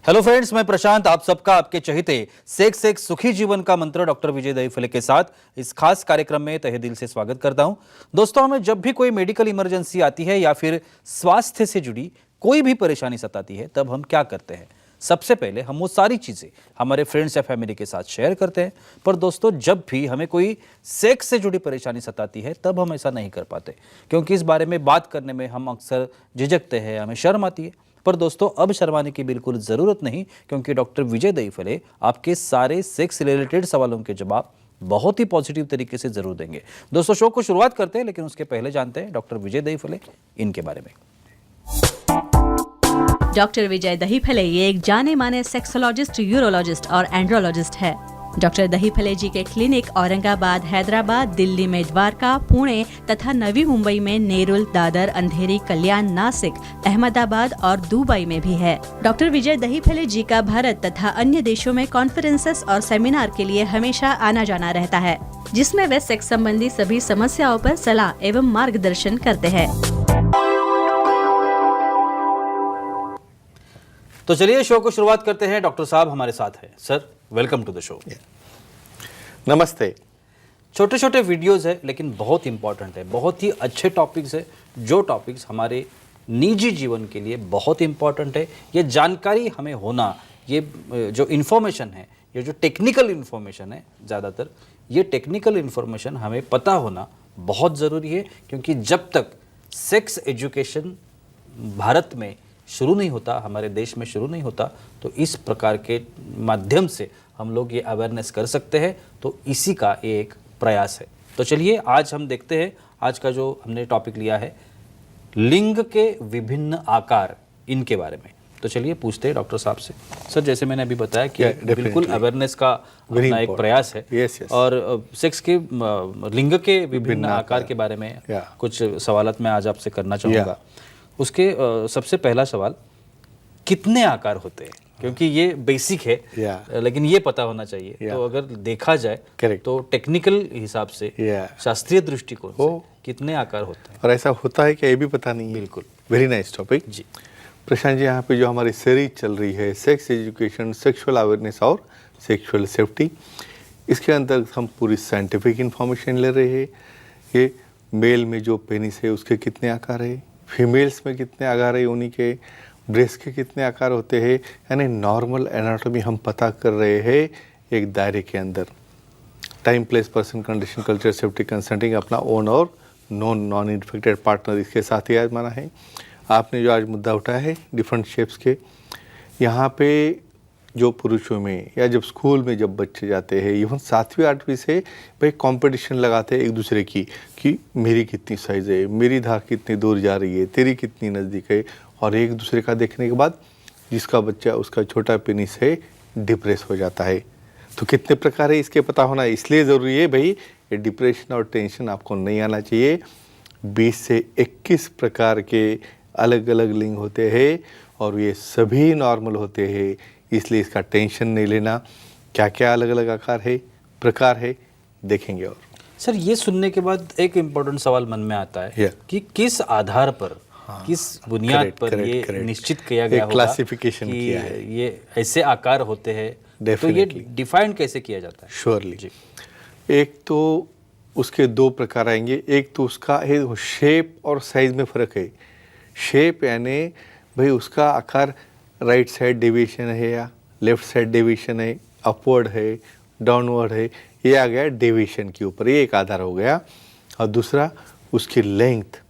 Hello friends, मैं प्रशांत आप सबका आपके चहेते सेक्स एक सुखी जीवन का मंत्र डॉक्टर विजय दहीफले के साथ इस खास कार्यक्रम में तहे दिल से स्वागत करता हूं। दोस्तों, हमें जब भी कोई मेडिकल इमरजेंसी आती है या फिर स्वास्थ्य से जुड़ी कोई भी परेशानी सताती है, तब हम क्या करते हैं? सबसे पहले हम वो सारी चीजें हमारे फ्रेंड्स या फैमिली के साथ शेयर करते हैं। पर दोस्तों, जब भी हमें कोई सेक्स से जुड़ी परेशानी सताती है, तब हम ऐसा नहीं कर पाते, क्योंकि इस बारे में बात करने में हम अक्सर झिझकते हैं, हमें शर्म आती है। पर दोस्तों, अब शर्माने की बिल्कुल जरूरत नहीं, क्योंकि डॉक्टर विजय दहीफले आपके सारे सेक्स रिलेटेड सवालों के जवाब बहुत ही पॉजिटिव तरीके से जरूर देंगे। दोस्तों, शो को शुरुआत करते हैं, लेकिन उसके पहले जानते हैं डॉक्टर विजय दहीफले इनके बारे में। डॉक्टर विजय दहीफले ये एक जाने माने सेक्सोलॉजिस्ट, यूरोलॉजिस्ट और एंड्रोलॉजिस्ट है। डॉक्टर दहीफले जी के क्लिनिक औरंगाबाद, हैदराबाद, दिल्ली में द्वारका, पुणे तथा नवी मुंबई में नेरुल, दादर, अंधेरी, कल्याण, नासिक, अहमदाबाद और दुबई में भी है। डॉक्टर विजय दहीफले जी का भारत तथा अन्य देशों में कॉन्फ्रेंसेस और सेमिनार के लिए हमेशा आना जाना रहता है, जिसमें वे सेक्स संबंधी सभी समस्याओं पर सलाह एवं मार्गदर्शन करते हैं। तो चलिए शो को शुरुआत करते हैं। डॉक्टर साहब हमारे साथ हैं। Sir, welcome to the show. नमस्ते। छोटे छोटे वीडियोस है, लेकिन बहुत इंपॉर्टेंट है, बहुत ही अच्छे टॉपिक्स है, जो टॉपिक्स हमारे निजी जीवन के लिए बहुत इंपॉर्टेंट है। ये जानकारी हमें होना, ये जो इन्फॉर्मेशन है, ये जो टेक्निकल इन्फॉर्मेशन है, ज़्यादातर ये टेक्निकल इन्फॉर्मेशन हमें पता होना बहुत ज़रूरी है, क्योंकि जब तक सेक्स एजुकेशन भारत में शुरू नहीं होता, हमारे देश में शुरू नहीं होता, तो इस प्रकार के माध्यम से हम लोग ये अवेयरनेस कर सकते हैं। तो इसी का एक प्रयास है। तो चलिए आज हम देखते हैं, आज का जो हमने टॉपिक लिया है लिंग के विभिन्न आकार, इनके बारे में। तो चलिए पूछते हैं डॉक्टर साहब से। सर, जैसे मैंने अभी बताया कि बिल्कुल अवेयरनेस का अपना एक प्रयास है। और सेक्स के लिंग के विभिन्न आकार के बारे में कुछ सवालात मैं आज आपसे करना चाहूँगा। उसके सबसे पहला सवाल, कितने आकार होते हैं? क्योंकि ये बेसिक है, लेकिन ये पता होना चाहिए। तो अगर देखा जाए तो टेक्निकल हिसाब से, शास्त्रीय दृष्टिकोण से कितने आकार होते हैं? और ऐसा होता है कि ये भी पता नहीं है। बिल्कुल, वेरी नाइस टॉपिक जी। प्रशांत जी, यहाँ पे जो हमारी सीरीज चल रही है सेक्स एजुकेशन, सेक्सुअल अवेयरनेस और सेक्सुअल सेफ्टी, इसके अंतर्गत हम पूरी साइंटिफिक इंफॉर्मेशन ले रहे हैं कि मेल में जो पेनिस है उसके कितने आकार है, फीमेल्स में कितने आकार है, उन्हीं के ब्रेस्ट के कितने आकार होते हैं, यानी नॉर्मल एनाटॉमी हम पता कर रहे हैं एक दायरे के अंदर। Time, place, person, condition, culture, safety, consulting, अपना ओन और नॉन इन्फेक्टेड पार्टनर, इसके साथ ही आजमाना है। आपने जो आज मुद्दा उठाया है डिफरेंट शेप्स के, यहाँ पे जो पुरुषों में या जब स्कूल में जब बच्चे जाते हैं, इवन 7वीं 8वीं से भाई कंपटीशन लगाते हैं एक दूसरे की कि मेरी कितनी साइज़ है, मेरी धार कितनी दूर जा रही है, तेरी कितनी नज़दीक है। और एक दूसरे का देखने के बाद जिसका बच्चा उसका छोटा पेनिस है डिप्रेस हो जाता है। तो कितने प्रकार है इसके पता होना इसलिए ज़रूरी है भाई, ये डिप्रेशन और टेंशन आपको नहीं आना चाहिए। 20 से 21 प्रकार के अलग अलग लिंग होते हैं और ये सभी नॉर्मल होते हैं, इसलिए इसका टेंशन नहीं लेना। क्या क्या अलग अलग आकार है, प्रकार है, देखेंगे। और सर, ये सुनने के बाद एक इम्पोर्टेंट सवाल मन में आता है कि किस आधार पर, किस बुनियाद पर ये निश्चित किया गया होगा, क्लासिफिकेशन किया है, ये ऐसे आकार होते हैं, तो ये डिफाइन कैसे किया जाता है? श्योरली, एक तो उसके दो प्रकार आएंगे। एक तो उसका है शेप और साइज में फ़र्क है। शेप यानी भाई उसका आकार राइट साइड डेविएशन है या लेफ्ट साइड डेविएशन है, अपवर्ड है, डाउनवर्ड है, ये आ गया डेविएशन के ऊपर, ये एक आधार हो गया। और दूसरा उसकी लेंथ,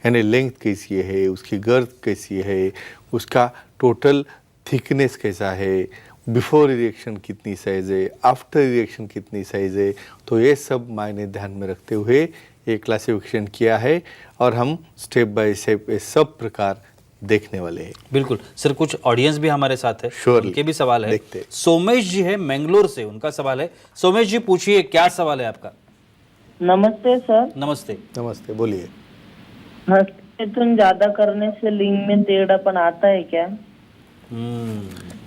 यानी लेंथ कैसी है, उसकी गर्थ कैसी है, उसका टोटल थिकनेस कैसा है, बिफोर इरेक्शन कितनी साइज़ है, आफ्टर इरेक्शन कितनी साइज़ है। तो ये सब मायने ध्यान में रखते हुए एक क्लासिफिकेशन किया है और हम स्टेप बाय स्टेप ये सब प्रकार देखने वाले हैं। बिल्कुल सर, कुछ ऑडियंस भी हमारे साथ है, उनके भी सवाल है। देखते। सोमेश जी है मैंगलोर से, उनका सवाल है। सोमेश जी, पूछिए, क्या सवाल है आपका? नमस्ते सर। नमस्ते। नमस्ते, बोलिए। हस्तमैथुन ज्यादा करने से लिंग में टेढ़ापन आता है क्या?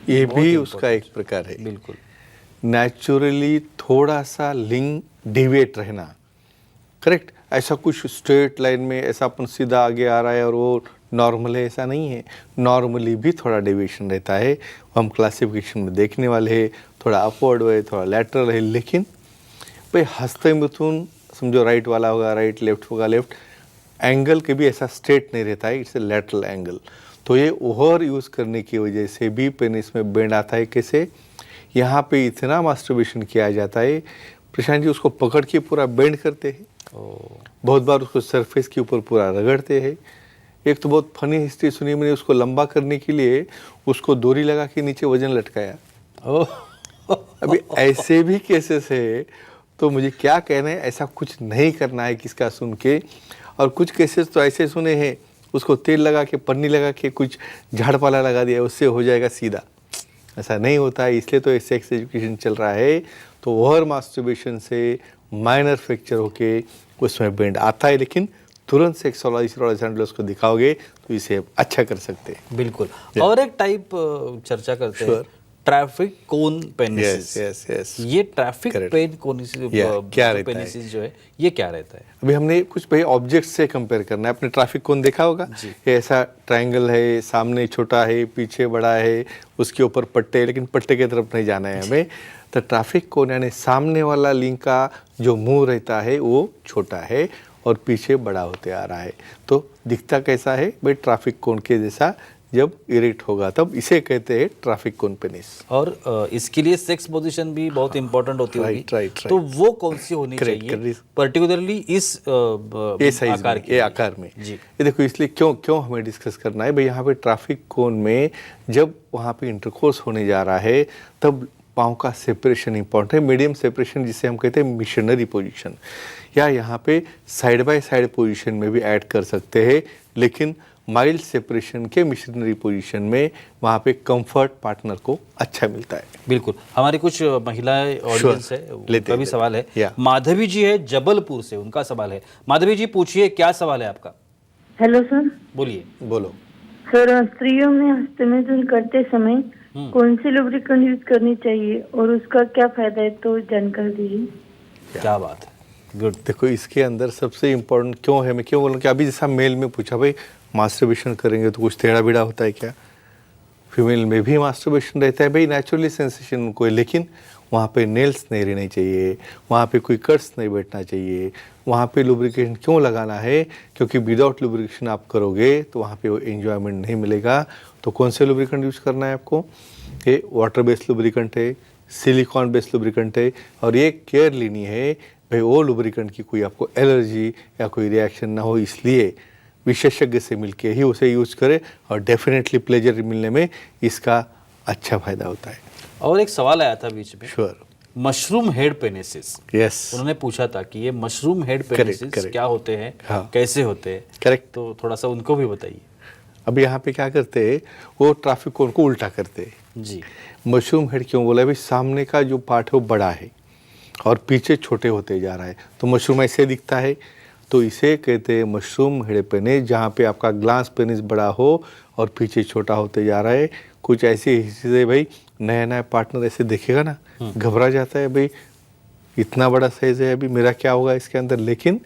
ये भी उसका एक प्रकार है। बिल्कुल, नेचुरली थोड़ा सा लिंग डिविएट रहना, करेक्ट। ऐसा कुछ स्ट्रेट लाइन में ऐसा अपन सीधा आगे आ रहा है और वो नॉर्मल है ऐसा नहीं है, नॉर्मली भी थोड़ा डेविएशन रहता है, हम क्लासिफिकेशन में देखने वाले हैं, थोड़ा अपवर्ड है, थोड़ा लैटरल है, लेकिन भाई हस्तमैथुन समझो राइट वाला होगा राइट, लेफ्ट होगा लेफ्ट, एंगल के भी ऐसा स्ट्रेट नहीं रहता है, इट्स ए लैटरल एंगल। तो ये ओवर यूज़ करने की वजह से भी पेनिस में बेंड आता है। कैसे? यहाँ पे इतना मास्टरबेशन किया जाता है, प्रशांत जी उसको पकड़ के पूरा बेंड करते हैं, बहुत बार उसको सरफेस के ऊपर पूरा रगड़ते हैं। एक तो बहुत फनी हिस्ट्री सुनी मैंने, उसको लंबा करने के लिए उसको डोरी लगा के नीचे वजन लटकाया। अभी ऐसे भी केसेस है, तो मुझे क्या कहना है, ऐसा कुछ नहीं करना है किसका सुन के। और कुछ केसेस तो ऐसे सुने हैं, उसको तेल लगा के पन्नी लगा के कुछ झाड़पाला लगा दिया, उससे हो जाएगा सीधा। ऐसा नहीं होता है, इसलिए तो सेक्स एजुकेशन चल रहा है। तो ओवर मास्टरबेशन से माइनर फ्रैक्चर होके उसमें बेंड आता है, लेकिन तुरंत सेक्सोलॉजिस्ट को दिखाओगे तो इसे अच्छा कर सकते हैं। बिल्कुल। और एक टाइप चर्चा करते हैं, ट्रैफिक कोन पेनिस। यस ये ट्रैफिक पेन क्या रहता पेनिस जो है, ये क्या रहता है? अभी हमने कुछ भाई ऑब्जेक्ट से कंपेयर करना है। आपने ट्रैफिक कोन देखा होगा, ये ऐसा ट्रायंगल है, सामने छोटा है, पीछे बड़ा है, उसके ऊपर पट्टे, लेकिन पट्टे की तरफ नहीं जाना है हमें। तो ट्रैफिक कोन यानी सामने वाला लिंक का जो मुंह रहता है वो छोटा है और पीछे बड़ा होते आ रहा है। तो दिखता कैसा है भाई? ट्रैफिक कोन के जैसा जब इरेक्ट होगा तब इसे कहते हैं ट्रैफिक कोन पेनिस। और इसके लिए सेक्स पोजीशन भी बहुत इंपॉर्टेंट होती होगी। राइट। तो वो कौन सी होनी चाहिए पर्टिकुलरली इस आकार में? जी, ये देखो, इसलिए क्यों हमें डिस्कस करना है भाई, यहाँ पे ट्रैफिक कोन में जब वहाँ पे इंटरकोर्स होने जा रहा है तब पाँव का सेपरेशन इंपॉर्टेंट है। मीडियम सेपरेशन जिसे हम कहते हैं मिशनरी पोजीशन, या यहाँ पे साइड बाय साइड पोजीशन में भी ऐड कर सकते हैं, लेकिन माइल्ड सेपरेशन के मिशनरी पोजीशन में वहाँ पे कंफर्ट पार्टनर को अच्छा मिलता है। बिल्कुल। हमारी कुछ महिलाएं ऑडियंस है, उनका भी सवाल है। माधवी जी है जबलपुर से, उनका सवाल है। माधवी जी पूछिए, क्या सवाल है आपका? Hello sir. बोलिए। बोलो सर, स्त्रियों में हस्तमैथुन करते समय कौन सी लुब्रिकेंट यूज करनी चाहिए और उसका क्या फायदा है, तो जानकारी दीजिए। क्या बात है, गुड। देखो, इसके अंदर सबसे इम्पोर्टेंट क्यों है, मैं क्यों बोलूँ कि अभी जैसा मेल में पूछा भाई मास्टरबेशन करेंगे तो कुछ टेढ़ा बेड़ा होता है क्या? फीमेल में भी मास्टरबेशन रहता है भाई, नेचुरली सेंसेशन उनको है, लेकिन वहाँ पे नेल्स नहीं रहने चाहिए, वहाँ पे कोई कट्स नहीं बैठना चाहिए। वहाँ पे लुब्रिकेशन क्यों लगाना है? क्योंकि विदाउट लुब्रिकेशन आप करोगे तो वहाँ पे वो एंजॉयमेंट नहीं मिलेगा। तो कौन से लुब्रिकेंट यूज़ करना है आपको? ये वाटर बेस्ड लुब्रिकेंट है, सिलिकॉन बेस्ड लुब्रिकेंट है, और ये केयर लेनी है भाई वो लुब्रिकेंट की कोई आपको एलर्जी या कोई रिएक्शन ना हो, इसलिए विशेषज्ञ से मिलके ही उसे यूज़ करें, और डेफिनेटली प्लेजर मिलने में इसका अच्छा फायदा होता है। और एक सवाल आया था बीच में, श्योर, मशरूम हेड पेनिसिस। यस, उन्होंने पूछा था कि ये मशरूम हेड पेनिसिस क्या होते हैं, कैसे होते हैं? करेक्ट। तो थोड़ा सा उनको भी बताइए। अब यहाँ पे क्या करते हैं, वो ट्रैफिक कोन को उल्टा करते हैं। जी, मशरूम हेड क्यों बोला? भाई सामने का जो पार्ट है वो बड़ा है और पीछे छोटे होते जा रहा है, तो मशरूम ऐसे दिखता है, तो इसे कहते हैं मशरूम हेड पेनिस। जहाँ पे आपका ग्लास पेनिस बड़ा हो और पीछे छोटा होते जा रहा है। कुछ ऐसी चीज़ें भाई, नया नया पार्टनर ऐसे देखेगा ना, घबरा जाता है भाई, इतना बड़ा साइज है, अभी मेरा क्या होगा इसके अंदर, लेकिन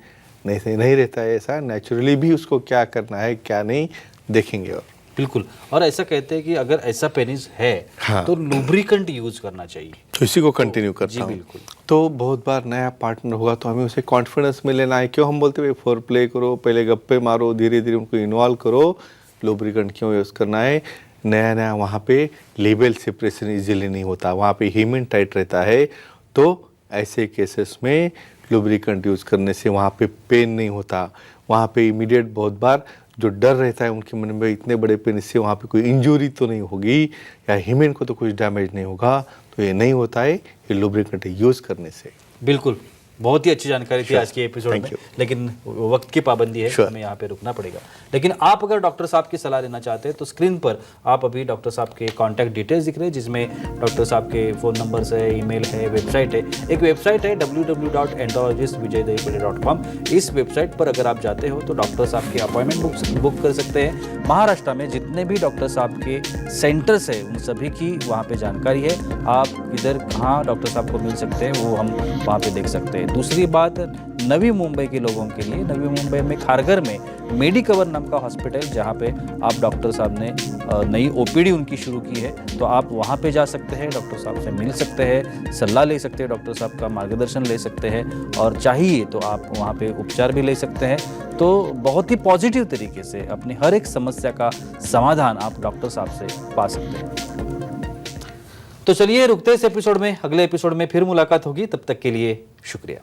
नहीं रहता है ऐसा। नेचुरली भी उसको क्या करना है क्या नहीं देखेंगे। और बिल्कुल। और ऐसा कहते हैं कि अगर ऐसा पेनिस है तो लुब्रिकेंट यूज करना चाहिए। तो इसी को कंटिन्यू करता हूँ। बिल्कुल। तो बहुत बार नया पार्टनर होगा तो हमें उसे कॉन्फिडेंस में लेना है। क्यों हम बोलते हैं फोर प्ले करो, पहले गप्पे मारो, धीरे धीरे उनको इन्वॉल्व करो। लुब्रिकेंट क्यों यूज़ करना है? नया वहाँ पे लेबल सेपरेशन इजीली नहीं होता, वहाँ पे हीमन टाइट रहता है। तो ऐसे केसेस में लुब्रिकेंट यूज़ करने से वहाँ पे पेन नहीं होता। वहाँ पे इमीडिएट बहुत बार जो डर रहता है उनके मन में, इतने बड़े पेनिस से वहाँ पे कोई इंजरी तो नहीं होगी या हीमन को तो कुछ डैमेज नहीं होगा, तो ये नहीं होता है ये लुब्रिकेंट यूज़ करने से। बिल्कुल, बहुत ही अच्छी जानकारी थी आज के एपिसोड में, लेकिन वक्त की पाबंदी है, हमें यहाँ पे रुकना पड़ेगा। लेकिन आप अगर डॉक्टर साहब की सलाह लेना चाहते हैं तो स्क्रीन पर आप अभी डॉक्टर साहब के कॉन्टैक्ट डिटेल्स दिख रहे हैं, जिसमें डॉक्टर साहब के फ़ोन नंबर्स है, ईमेल है, वेबसाइट है। एक वेबसाइट है www.andrologistvijaydevipade.com। इस वेबसाइट पर अगर आप जाते हो तो डॉक्टर साहब की अपॉइंटमेंट बुक कर सकते हैं। महाराष्ट्र में जितने भी डॉक्टर साहब के सेंटर्स है उन सभी की वहाँ पे जानकारी है। आप इधर कहाँ डॉक्टर साहब को मिल सकते हैं वो हम वहाँ पे देख सकते हैं। दूसरी बात, नवी मुंबई के लोगों के लिए नवी मुंबई में खारघर में मेडिकवर नाम का हॉस्पिटल जहाँ पे आप डॉक्टर साहब ने नई ओपीडी उनकी शुरू की है, तो आप वहाँ पे जा सकते हैं, डॉक्टर साहब से मिल सकते हैं, सलाह ले सकते हैं, डॉक्टर साहब का मार्गदर्शन ले सकते हैं, और चाहिए तो आप वहाँ पे उपचार भी ले सकते हैं। तो बहुत ही पॉजिटिव तरीके से अपनी हर एक समस्या का समाधान आप डॉक्टर साहब से पा सकते हैं। तो चलिए रुकते इस एपिसोड में, अगले एपिसोड में फिर मुलाकात होगी, तब तक के लिए शुक्रिया।